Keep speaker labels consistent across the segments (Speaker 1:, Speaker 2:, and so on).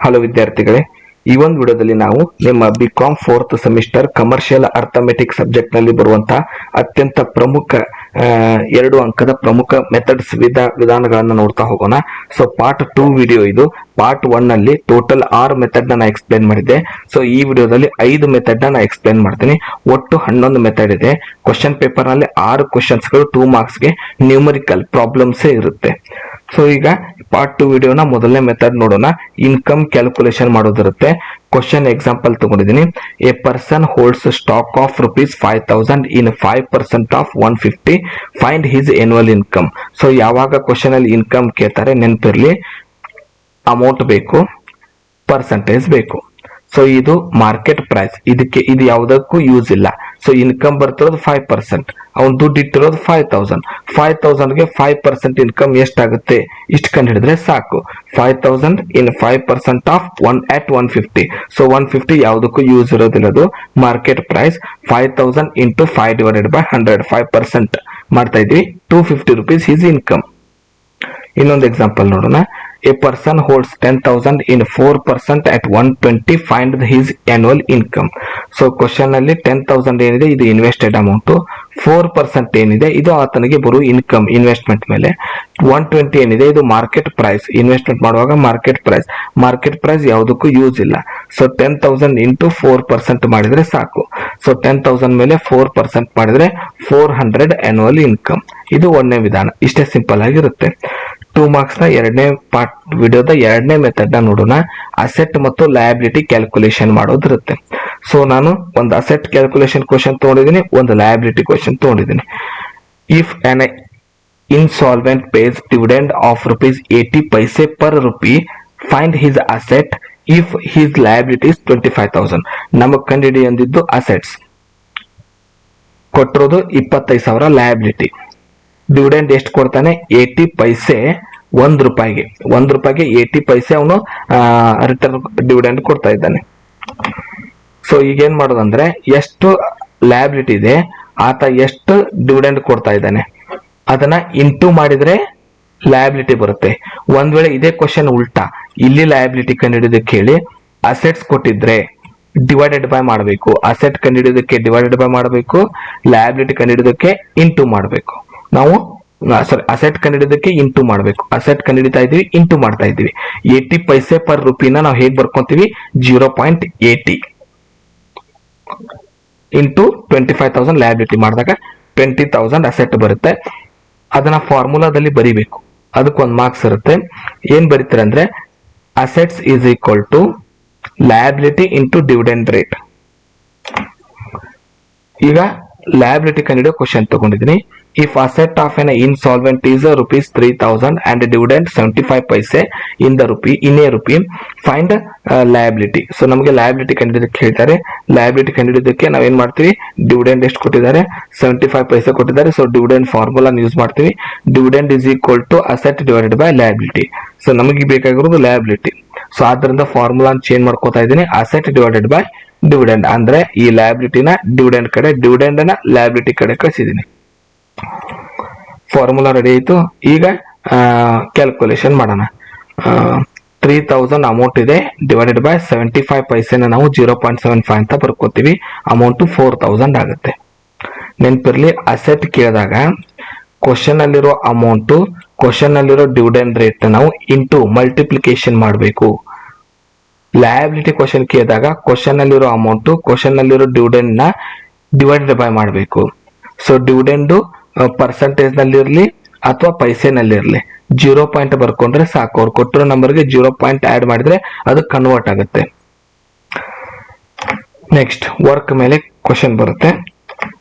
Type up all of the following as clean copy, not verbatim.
Speaker 1: Hello ವಿದ್ಯಾರ್ಥಿಗಳೇ, ಈ ಒಂದು ವಿಡಿಯೋದಲ್ಲಿ ನಾವು ನಿಮ್ಮ BCom 4th semester commercial arithmetic subject ನಲ್ಲಿ ಬರುವಂತಹ ಅತ್ಯಂತ ಪ್ರಮುಖ 2 ಅಂಕದ ಪ್ರಮುಖ ಮೆಥಡ್ಸ್ ವಿಧಾನಗಳನ್ನು ನೋಡ್ತಾ ಹೋಗೋಣ. ಸೊ ಪಾರ್ಟ್ 2 ವಿಡಿಯೋ ಇದು. ಪಾರ್ಟ್ 1 ನಲ್ಲಿ ಟೋಟಲ್ 6 ಮೆಥಡ್ ನಾನು ಎಕ್ಸ್ಪ್ಲೇನ್ ಮಾಡಿದ್ದೆ. ಸೊ ಈ ವಿಡಿಯೋದಲ್ಲಿ 5 ಮೆಥಡ್ ನಾನು ಎಕ್ಸ್ಪ್ಲೇನ್ ಮಾಡ್ತೀನಿ. ಒಟ್ಟು 11 ಮೆಥಡ್ ಇದೆ. ಕ್ವಶನ್ ಪೇಪರ್ ನಲ್ಲಿ 6 ಕ್ವಶನ್ಸ್ ಗಳು 2 ಮಾರ್ಕ್ಸ್ ಗೆ ನ್ಯೂಮರಿಕಲ್ ಪ್ರಾಬ್ಲಮ್ಸ್ ಇರುತ್ತೆ. ಸೊ ಈಗ ಪಾರ್ಟ್ 2 ವಿಡಿಯೋನ ಮೊದಲನೇ ಮೆಥಡ್ ನೋಡೋಣ. ಇನ್ಕಮ್ ಕ್ಯಾಲ್ಕುಲೇಷನ್ ಮಾಡೋದಿರುತ್ತೆ. ಕ್ವಶನ್ ಎಕ್ಸಾಂಪಲ್ ತಗೊಂಡಿದ್ದೀನಿ. A person holds stock of ₹5,000 in 5% of 150. Find his annual income. So ಯಾವಾಗ ಕ್ವಶನ್ ಅಲ್ಲಿ ಇನ್ಕಮ್ ಕೇಳ್ತಾರೆ ನೆನಪಿರ್ಲಿ, ಅಮೌಂಟ್ ಬೇಕು, ಪರ್ಸೆಂಟೇಜ್ ಬೇಕು. ಸೊ ಇದು ಮಾರ್ಕೆಟ್ ಪ್ರೈಸ್, ಇದು ಯಾವುದಕ್ಕೂ ಯೂಸ್ ಇಲ್ಲ. ಸೊ ಇನ್ಕಮ್ ಬರ್ತಿರೋದು 5%, ಅವ್ನು ದುಡ್ಡು ಇಟ್ಟಿರೋದು 5,000 ಗೆ 5% ಇನ್ಕಮ್ ಎಷ್ಟಾಗುತ್ತೆ ಇಷ್ಟು ಕಂಡು ಹಿಡಿದ್ರೆ ಸಾಕು. 5,000 ಇನ್ 5% ಆಫ್ 150. ಸೊ 150 ಯಾವುದಕ್ಕೂ ಯೂಸ್ ಇರೋದಿಲ್ಲ, ಅದು market price. 5,000 into 5 divided by 100, 5% ಮಾಡ್ತಾ ಇದ್ವಿ. ₹250 ಈಸ್ ಇನ್ಕಮ್. ಇನ್ನೊಂದು ಎಕ್ಸಾಂಪಲ್ ನೋಡೋಣ. A person holds 10,000 in 4% at 120. Find his annual income. So question ಅಲ್ಲಿ 10,000 ಏನಿದೆ ಇದು ಇನ್ವೆಸ್ಟೆಡ್ ಅಮೌಂಟ್, 4% ಏನಿದೆ ಇದು ಆತನಿಗೆ ಬರುವ ಇನ್ಕಮ್ ಇನ್ವೆಸ್ಟ್ಮೆಂಟ್ ಮೇಲೆ, 120 ಏನಿದೆ ಇದು ಮಾರ್ಕೆಟ್ ಪ್ರೈಸ್, ಇನ್ವೆಸ್ಟ್ಮೆಂಟ್ ಮಾಡುವಾಗ ಮಾರ್ಕೆಟ್ ಪ್ರೈಸ್ ಯಾವುದಕ್ಕೂ ಯೂಸ್ ಇಲ್ಲ. ಸೊ 10,000 ಇಂಟು 4% ಮಾಡಿದ್ರೆ ಸಾಕು. ಸೊ 10,000 ಮೇಲೆ 4% ಮಾಡಿದ್ರೆ 400 ಆನ್ಯುವಲ್ ಇನ್ಕಮ್. ಇದು ಒಂದನೇ ವಿಧಾನ. ಇಷ್ಟೇ ಸಿಂಪಲ್ ಆಗಿರುತ್ತೆ. 2 ಮಾರ್ಕ್ಸ್ ನ ಎರಡನೇ ಪಾರ್ಟ್ ವಿಡಿಯೋದ ಎರಡನೇ ಮೆಥಡ್ ನ ನೋಡೋಣ. ಅಸೆಟ್ ಮತ್ತು ಲಯಬಿಲಿಟಿ ಕ್ಯಾಲ್ಕುಲೇಷನ್ ಮಾಡೋದಿರುತ್ತೆ. ಸೊ ನಾನು ಒಂದು ಅಸೆಟ್ ಕ್ಯಾಲ್ಕುಲೇಷನ್ ಕ್ವಶನ್ ತಗೊಂಡಿದ್ದೀನಿ, ಒಂದು ಲಯಬಿಲಿಟಿ ಕ್ವಶನ್ ತಗೊಂಡಿದ್ದೀನಿ. If an insolvent pays dividend of ₹80 per rupee, find his asset if his liability is 25,000. ನಮಗ್ ಕಂಡಿಡಿ ಅಂದಿದ್ದು ಅಸೆಟ್ಸ್, ಕೊಟ್ಟಿರೋದು 25,000 ಲಯಬಿಲಿಟಿ. ಡಿವಿಡೆಂಡ್ ಎಷ್ಟು ಕೊಡ್ತಾನೆ? 80 ಪೈಸೆ, ₹1 80 ಪೈಸೆ ಅವನು ರಿಟರ್ನ್ ಡಿವಿಡೆಂಡ್ ಕೊಡ್ತಾ ಇದ್ದಾನೆ. ಸೊ ಈಗ ಏನ್ ಮಾಡೋದಂದ್ರೆ, ಎಷ್ಟು ಲಯಬಿಲಿಟಿ ಇದೆ, ಆತ ಎಷ್ಟು ಡಿವಿಡೆಂಡ್ ಕೊಡ್ತಾ ಇದ್ದಾನೆ ಅದನ್ನ ಇಂಟು ಮಾಡಿದ್ರೆ ಲಯಬಿಲಿಟಿ ಬರುತ್ತೆ. ಒಂದ್ ವೇಳೆ ಇದೇ ಕ್ವಶನ್ ಉಲ್ಟಾ, ಇಲ್ಲಿ ಲಯಬಿಲಿಟಿ ಕಂಡುಹಿಡಿಯೋದಕ್ಕೆ ಹೇಳಿ ಅಸೆಟ್ಸ್ ಕೊಟ್ಟಿದ್ರೆ ಡಿವೈಡೆಡ್ ಬೈ ಮಾಡಬೇಕು, ಅಸೆಟ್ ಕಂಡುಹಿಡಿಯೋದಕ್ಕೆ ಡಿವೈಡೆಡ್ ಬೈ ಮಾಡಬೇಕು, ಲಯಬಿಲಿಟಿ ಕಂಡುಹಿಡಿಯೋದಕ್ಕೆ ಇಂಟು ಮಾಡಬೇಕು. ನಾವು ಅಸೆಟ್ ಕಂಡುಹಿಡಿಯೋದಕ್ಕೆ ಇಂಟು ಮಾಡಬೇಕು, ಅಸೆಟ್ ಕಂಡುಹಿಡಿತಾ ಇದೀವಿ, ಇಂಟು ಮಾಡ್ತಾ ಇದೀವಿ. 80 ಪೈಸೆ ಪರ್ ರುಪಿನ ನಾವು ಹೇಗ್ ಬರ್ಕೊಂತೀವಿ? 0.80 ಇಂಟು 25,000 ಲಯಬಿಲಿಟಿ ಮಾಡಿದಾಗ 20,000 ಅಸೆಟ್ ಬರುತ್ತೆ. ಅದನ್ನ ಫಾರ್ಮುಲಾದಲ್ಲಿ ಬರಿಬೇಕು, ಅದಕ್ಕೊಂದು ಮಾರ್ಕ್ಸ್ ಇರುತ್ತೆ. ಏನ್ ಬರೀತಾರೆ ಅಂದ್ರೆ, assets is equal to liability into dividend rate. ಈಗ ಲಯಬಿಲಿಟಿ ಕಂಡುಹಿಡಿಯೋ ಕ್ವಶನ್ ತಗೊಂಡಿದ್ದೀನಿ. If asset of an insolvent is ₹3,000 and dividend 75 paise in a rupee, find liability. So ನಮಗೆ ಲಯಬಿಲಿಟಿ ಕಂಡುಹಿಡಿಯೋದಕ್ಕೆ ಹೇಳ್ತಾರೆ. ಲಯಬಿಲಿಟಿ ಕಂಡುಹಿಡಿಯೋದಕ್ಕೆ ನಾವೇನ್ ಮಾಡ್ತೀವಿ? ಡಿವಿಡೆಂಡ್ ಎಷ್ಟು ಕೊಟ್ಟಿದ್ದಾರೆ? 75 ಪೈಸೆ ಕೊಟ್ಟಿದ್ದಾರೆ. ಸೊ ಡಿವಿಡೆಂಡ್ ಫಾರ್ಮುಲಾ ಯೂಸ್ ಮಾಡ್ತೀವಿ. Dividend is equal to asset divided by liability. So ನಮಗೆ ಬೇಕಾಗಿರೋದು ಲಯಬಿಲಿಟಿ. ಸೊ ಆದ್ರಿಂದ ಫಾರ್ಮುಲಾ ಚೇಂಜ್ ಮಾಡ್ಕೋತಾ ಇದ್ದೀನಿ. ಅಸೆಟ್ ಡಿವೈಡೆಡ್ ಬೈ ಡಿವಿಡೆಂಡ್ ಅಂದ್ರೆ ಈ ಲಯಬಿಲಿಟಿನ ಡಿವಿಡೆಂಡ್ ಕಡೆ, ಡಿವಿಡೆಂಡ್ ನ ಲಯಬಿಲಿಟಿ ಕಡೆ ಕಳಿಸಿದ್ದೀನಿ. ಫಾರ್ಮುಲಾ ರೆಡಿ ಆಯ್ತು. ಈಗ ಕ್ಯಾಲ್ಕುಲೇಷನ್ ಮಾಡೋಣ. 3,000 ಅಮೌಂಟ್ ಇದೆ, ಡಿವೈಡೆಡ್ ಬೈ 75 ಪೈಸೆನ ನಾವು 0.75 ಅಂತ ಬರ್ಕೋತೀವಿ. ಅಮೌಂಟ್ 4,000 ಆಗುತ್ತೆ. ನೆನಪಿರ್ಲಿ, ಅಸೆಟ್ ಕೇಳಿದಾಗ ಕ್ವಶನ್ ಅಲ್ಲಿರೋ ಅಮೌಂಟ್, ಕ್ವಶನ್ ಅಲ್ಲಿರೋ ಡಿವಿಡೆಂಡ್ ರೇಟ್ ನಾವು ಇಂಟು ಮಲ್ಟಿಪ್ಲಿಕೇಶನ್ ಮಾಡಬೇಕು. ಲಯಬಿಲಿಟಿ ಕ್ವಶನ್ ಕೇಳಿದಾಗ ಕ್ವಶನ್ ಅಲ್ಲಿರೋ ಅಮೌಂಟ್, ಕ್ವಶನ್ ಅಲ್ಲಿರೋ ಡಿವಿಡೆಂಡ್ ನ ಡಿವೈಡೆಡ್ ಬೈ ಮಾಡಬೇಕು. ಸೊ ಡಿವಿಡೆಂಡ್ ಪರ್ಸೆಂಟೇಜ್ ನಲ್ಲಿ ಇರ್ಲಿ ಅಥವಾ ಪೈಸೆನಲ್ಲಿರ್ಲಿ 0 ಬರ್ಕೊಂಡ್ರೆ ಸಾಕು. ಅವ್ರು ಕೊಟ್ಟಿರೋ ನಂಬರ್ಗೆ 0 ಆಡ್ ಮಾಡಿದ್ರೆ ಅದು ಕನ್ವರ್ಟ್ ಆಗುತ್ತೆ. ನೆಕ್ಸ್ಟ್ ವರ್ಕ್ ಮೇಲೆ ಕ್ವಶನ್ ಬರುತ್ತೆ.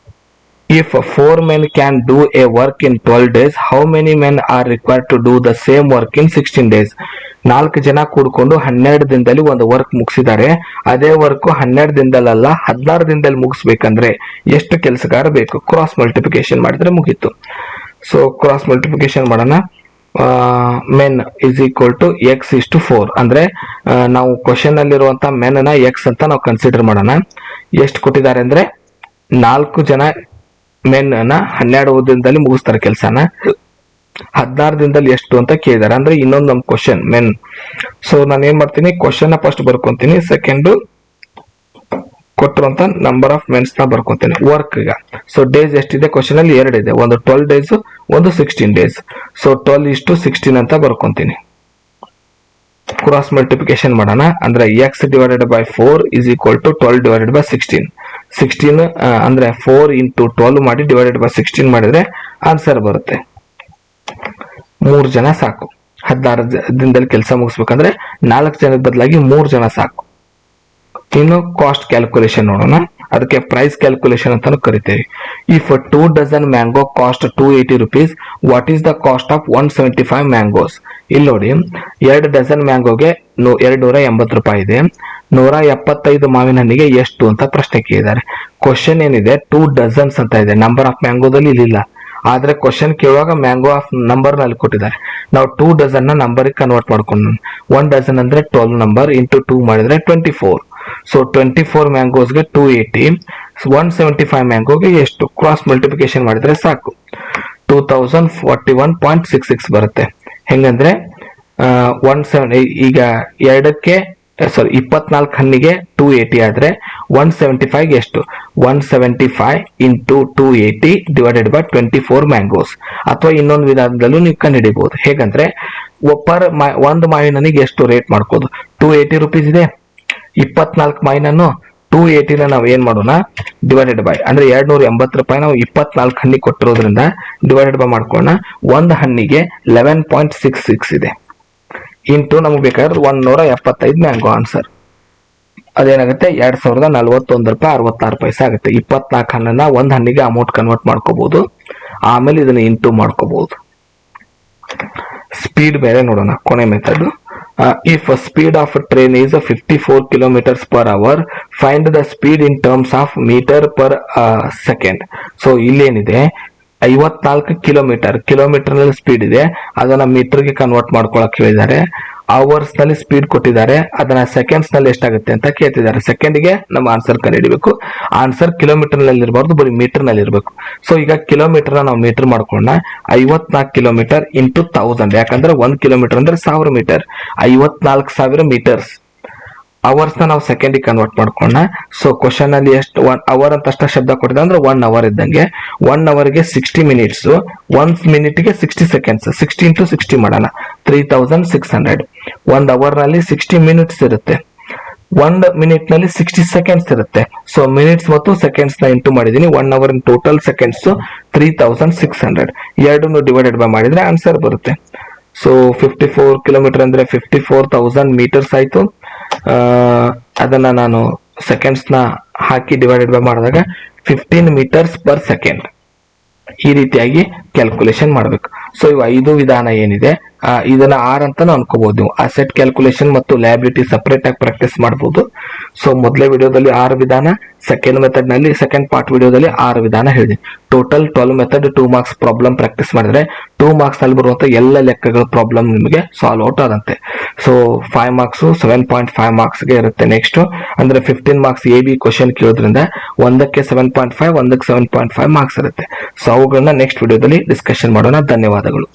Speaker 1: If 4 men can do a work in 12 days, how many men are required to do the same work in 16 days? 4 ಜನ ಕೂಡ್ಕೊಂಡು 12 ದಿನದಲ್ಲಿ ಒಂದು ವರ್ಕ್ ಮುಗಿಸಿದ್ದಾರೆ. ಅದೇ ವರ್ಕ್ 12 ದಿನದಲ್ಲ 16 ದಿನದಲ್ಲಿ ಮುಗಿಸ್ಬೇಕಂದ್ರೆ ಎಷ್ಟು ಕೆಲಸಗಾರ ಬೇಕು? ಕ್ರಾಸ್ ಮಲ್ಟಿಪ್ಲಿಕೇಶನ್ ಮಾಡಿದ್ರೆ ಮುಗೀತು. ಸೊ ಕ್ರಾಸ್ ಮಲ್ಟಿಪ್ಲಿಕೇಶನ್ ಮಾಡೋಣ. Men is equal to x/4 ಅಂದ್ರೆ ನಾವು ಕ್ವಶನ್ ಅಲ್ಲಿರುವಂತ ಮೆನ್ ನ x ಅಂತ ನಾವು ಕನ್ಸಿಡರ್ ಮಾಡೋಣ. ಎಷ್ಟು ಕೊಟ್ಟಿದ್ದಾರೆ ಅಂದ್ರೆ 4 ಜನ ಮೆನ್ ನ 12 ದಿನದಲ್ಲಿ ಮುಗಿಸ್ತಾರೆ ಕೆಲಸನ. 16 ದಿನದಲ್ಲಿ ಎಷ್ಟು ಅಂತ ಕೇಳಿದಾರೆ. ಅಂದ್ರೆ ಇನ್ನೊಂದು ನಮ್ ಕ್ವಶನ್ ಮೆನ್. ಸೊ ನಾನು ಏನ್ ಮಾಡ್ತೀನಿ, ಕ್ವಶನ್ ಫಸ್ಟ್ ಬರ್ಕೊಂತೀನಿ, ಸೆಕೆಂಡ್ ಕೊಟ್ಟಿರುವಂತ ನಂಬರ್ ಆಫ್ ಮೆನ್ಸ್ ನ ಬರ್ಕೊಂತೀನಿ ವರ್ಕ್ ಗ. ಸೊ ಡೇಸ್ ಎಷ್ಟಿದೆ ಕ್ವಶನ್ ಅಲ್ಲಿ 2 ಇದೆ, ಒಂದು 12 ಡೇಸ್, ಒಂದು 16 ಡೇಸ್. ಸೊ 12:16 ಅಂತ ಬರ್ಕೊಂತೀನಿ. ಕ್ರಾಸ್ ಮಲ್ಟಿಪ್ಲಿಕೇಶನ್ ಮಾಡೋಣ. ಅಂದ್ರೆ x divided by 4 is equal to 12 divided by 16. 16 ಅಂದ್ರೆ 4 ಇಂಟು 12 ಮಾಡಿ ಡಿವೈಡೆಡ್ ಬೈ 16 ಮಾಡಿದ್ರೆ ಆನ್ಸರ್ ಬರುತ್ತೆ. 3 ಜನ ಸಾಕು. 16 ದಿನದಲ್ಲಿ ಕೆಲಸ ಮುಗಿಸ್ಬೇಕಂದ್ರೆ 4 ಜನದ ಬದಲಾಗಿ 3 ಜನ ಸಾಕು. ಇನ್ನು ಕಾಸ್ಟ್ ಕ್ಯಾಲ್ಕುಲೇಷನ್ ನೋಡೋಣ. ಅದಕ್ಕೆ ಪ್ರೈಸ್ ಕ್ಯಾಲ್ಕುಲೇಷನ್ ಅಂತಾನು ಕರಿತೇವೆ. If 2 dozen mango cost 280 rupees, what is the cost of 175 mangoes? ಇಲ್ಲಿ ನೋಡಿ, 2 ಡಜನ್ ಮ್ಯಾಂಗೋಗೆ 280 ರೂಪಾಯಿ ಇದೆ. 175 ಮಾವಿನ ಹಣ್ಣಿಗೆ ಎಷ್ಟು ಅಂತ ಪ್ರಶ್ನೆ ಕೇಳಿದ್ದಾರೆ. ಕ್ವಶನ್ ಏನಿದೆ 2 ಡಜನ್ಸ್ ಅಂತ ಇದೆ, ನಂಬರ್ ಆಫ್ ಮ್ಯಾಂಗೋದಲ್ಲಿ ಇಲ್ಲಿಲ್ಲ. ಆದ್ರೆ ಕ್ವಶನ್ ಕೇಳುವಾಗ ಮ್ಯಾಂಗೋ ಆಫ್ ನಂಬರ್ ನಲ್ಲಿ ಕೊಟ್ಟಿದ್ದಾರೆ. ನಾವು 2 ಡಜನ್ ನ ನಂಬರ್ ಕನ್ವರ್ಟ್ ಮಾಡ್ಕೊಂಡು 1 ಡಜನ್ ಅಂದ್ರೆ 12 ನಂಬರ್ ಇಂಟು 2 ಮಾಡಿದ್ರೆ 24. ಸೊ 24 ಮ್ಯಾಂಗೋಸ್ಗೆ 280, 175 ಮ್ಯಾಂಗೋಗೆ ಎಷ್ಟು? ಕ್ರಾಸ್ ಮಲ್ಟಿಪ್ಲಿಕೇಶನ್ ಮಾಡಿದ್ರೆ ಸಾಕು, 2041.66 ಬರುತ್ತೆ. ಹೆಂಗಂದ್ರೆ 170 ಈಗ 24 ಹಣ್ಣಿಗೆ 280 ಆದ್ರೆ 175 ಎಷ್ಟು? 175 ಇಂಟು 280 ಡಿವೈಡೆಡ್ ಬೈ 24 ಮ್ಯಾಂಗೋಸ್. ಅಥವಾ ಇನ್ನೊಂದು ವಿಧಾನದಲ್ಲೂ ನೀವು ಕಂಡುಹಿಡಿಬಹುದು. ಹೇಗಂದ್ರೆ ಒಂದು ಮಾವಿನ ಹಣ್ಣಿಗೆ ಎಷ್ಟು ರೇಟ್ ಮಾಡ್ಕೋದು? 280 ರೂಪೀಸ್ ಇದೆ. 24 ಮಾವಿನನ್ನು 280 ನಾವು ಏನ್ ಮಾಡೋಣ, ಡಿವೈಡೆಡ್ ಬೈ ಅಂದ್ರೆ 280 ರೂಪಾಯಿ ನಾವು 24 ಹಣ್ಣಿಗೆ ಕೊಟ್ಟಿರೋದ್ರಿಂದ ಡಿವೈಡೆಡ್ ಬೈ ಮಾಡ್ಕೊಳ್ಳೋಣ. ಒಂದು ಹಣ್ಣಿಗೆ 11.66 ಇದೆ. ಇಂಟು ನಮಗೆ ಬೇಕಾದ್ರೆ 175 ಮ್ಯಾಂಗೋ ಆನ್ಸರ್. ಅದೇನಾಗುತ್ತೆ 2041 ರೂಪಾಯಿ 66 ಪೈಸೆ ಆಗುತ್ತೆ. 24 ಹಣ್ಣನ್ನ ಒಂದ್ ಹಣ್ಣಿಗೆ ಅಮೌಂಟ್ ಕನ್ವರ್ಟ್ ಮಾಡ್ಕೋಬಹುದು. ಆಮೇಲೆ ಇದನ್ನ ಇಂಟು ಮಾಡ್ಕೋಬಹುದು. ಸ್ಪೀಡ್ ಬೇರೆ ನೋಡೋಣ ಕೊನೆ method. If a speed of a train is 54 kilometers per hour, find the speed in terms of meter per second. So ಇಲ್ಲೇನಿದೆ 54 ಕಿಲೋಮೀಟರ್ ನಲ್ಲಿ ಸ್ಪೀಡ್ ಇದೆ, ಅದನ್ನ ಮೀಟರ್ ಗೆ ಕನ್ವರ್ಟ್ ಮಾಡ್ಕೊಳಕ್ ಹೇಳಿದ್ದಾರೆ. ಅವರ್ಸ್ ನಲ್ಲಿ ಸ್ಪೀಡ್ ಕೊಟ್ಟಿದ್ದಾರೆ, ಅದನ್ನ ಸೆಕೆಂಡ್ಸ್ ನಲ್ಲಿ ಎಷ್ಟಾಗುತ್ತೆ ಅಂತ ಕೇಳ್ತಿದ್ದಾರೆ. ಸೆಕೆಂಡ್ ಗೆ ನಮ್ಮ ಆನ್ಸರ್ ಕಂಡುಹಿಡಿಬೇಕು. ಆನ್ಸರ್ ಕಿಲೋಮೀಟರ್ ನಲ್ಲಿ ಇರಬಾರ್ದು, ಬರೀ ಮೀಟರ್ ನಲ್ಲಿ ಇರಬೇಕು. ಸೊ ಈಗ ಕಿಲೋಮೀಟರ್ ನಾವು ಮೀಟರ್ ಮಾಡ್ಕೊಂಡ 54 ಕಿಲೋಮೀಟರ್ ಇಂಟು 1000, ಯಾಕಂದ್ರೆ 1 ಕಿಲೋಮೀಟರ್ ಅಂದ್ರೆ 1000 ಮೀಟರ್, 54,000 ಮೀಟರ್ಸ್. ಅವರ್ಸ್ ನಾವು ಸೆಕೆಂಡ್ ಕನ್ವರ್ಟ್ ಮಾಡ್ಕೊಂಡ. ಸೊ ಕ್ವಶನ್ ಅಲ್ಲಿ ಎಷ್ಟು 1 ಅವರ್ ಅಂತ ಅಷ್ಟ ಶಬ್ದ ಕೊಟ್ಟಿದೆ ಅಂದ್ರೆ 1 ಅವರ್ ಇದ್ದಂಗೆ. 1 ಅವರ್ಗೆ 60 ಮಿನಿಟ್ಸ್, 1 ಮಿನಿಟ್ಗೆ 60 ಸೆಕೆಂಡ್ಸ್. 60 ಇಂಟು 60 ಮಾಡೋಣ, 3600. 1 ಅವರ್ ನಲ್ಲಿ 60 ಮಿನಿಟ್ಸ್ ಇರುತ್ತೆ, 1 ಮಿನಿಟ್ ನಲ್ಲಿ 60 ಸೆಕೆಂಡ್ಸ್ ಇರುತ್ತೆ. ಸೊ ಮಿನಿಟ್ಸ್ ಮತ್ತು ಸೆಕೆಂಡ್ಸ್ ನ ಇಂಟು ಮಾಡಿದೀನಿ. 1 ಅವರ್ ಇನ್ ಟೋಟಲ್ ಸೆಕೆಂಡ್ಸ್ 3600. ಎರಡನ್ನು ಡಿವೈಡೆಡ್ ಬೈ ಮಾಡಿದ್ರೆ ಆನ್ಸರ್ ಬರುತ್ತೆ. ಸೊ 54 ಕಿಲೋಮೀಟರ್ ಅಂದ್ರೆ 54,000 ಮೀಟರ್ಸ್ ಆಯ್ತು. ಅದನ್ನ ನಾನು ಸೆಕೆಂಡ್ಸ್ ನ ಹಾಕಿ ಡಿವೈಡೆಡ್ ಬೈ ಮಾಡಿದಾಗ 15 ಮೀಟರ್ಸ್ ಪರ್ ಸೆಕೆಂಡ್. ಈ ರೀತಿಯಾಗಿ ಕ್ಯಾಲ್ಕುಲೇಷನ್ ಮಾಡಬೇಕು. ಸೊ ಇವು 5 ವಿಧಾನ ಏನಿದೆ ಇದನ್ನ 6 ಅಂತಾನು ಅನ್ಕೋಬಹುದು ನೀವು. ಅಸೆಟ್ ಕ್ಯಾಲ್ಕುಲೇಷನ್ ಮತ್ತು ಲಯಬಿಲಿಟಿ ಸಪರೇಟ್ ಆಗಿ ಪ್ರಾಕ್ಟೀಸ್ ಮಾಡಬಹುದು. ಸೊ ಮೊದಲೇ ವಿಡಿಯೋದಲ್ಲಿ 6 ವಿಧಾನ, ಸೆಕೆಂಡ್ ಮೆಥಡ್ ನಲ್ಲಿ ಸೆಕೆಂಡ್ ಪಾರ್ಟ್ ವಿಡಿಯೋದಲ್ಲಿ 6 ವಿಧಾನ ಹೇಳಿದೆ. Total 12 method 2 marks problem practice ಮಾಡಿದ್ರೆ 2 ಮಾರ್ಕ್ಸ್ ನಲ್ಲಿ ಬರುವಂತ ಎಲ್ಲ ಲೆಕ್ಕಗಳ ಪ್ರಾಬ್ಲಮ್ ನಿಮಗೆ ಸಾಲ್ವ್ ಔಟ್ ಆದಂತೆ. ಸೊ 5 ಮಾರ್ಕ್ಸ್ 7.5 ಮಾರ್ಕ್ಸ್ ಗೆ ಇರುತ್ತೆ. ನೆಕ್ಸ್ಟ್ ಅಂದ್ರೆ 15 ಮಾರ್ಕ್ಸ್ ಎ ಬಿ ಕ್ವಶನ್ ಕೇಳೋದ್ರಿಂದ ಒಂದಕ್ಕೆ 7.5 ಒಂದಕ್ಕೆ 7.5 ಮಾರ್ಕ್ಸ್ ಇರುತ್ತೆ. ಸೊ ಅವುಗಳನ್ನ ನೆಕ್ಸ್ಟ್ ವಿಡಿಯೋದಲ್ಲಿ ಡಿಸ್ಕಷನ್ ಮಾಡೋಣ. ಧನ್ಯವಾದಗಳು.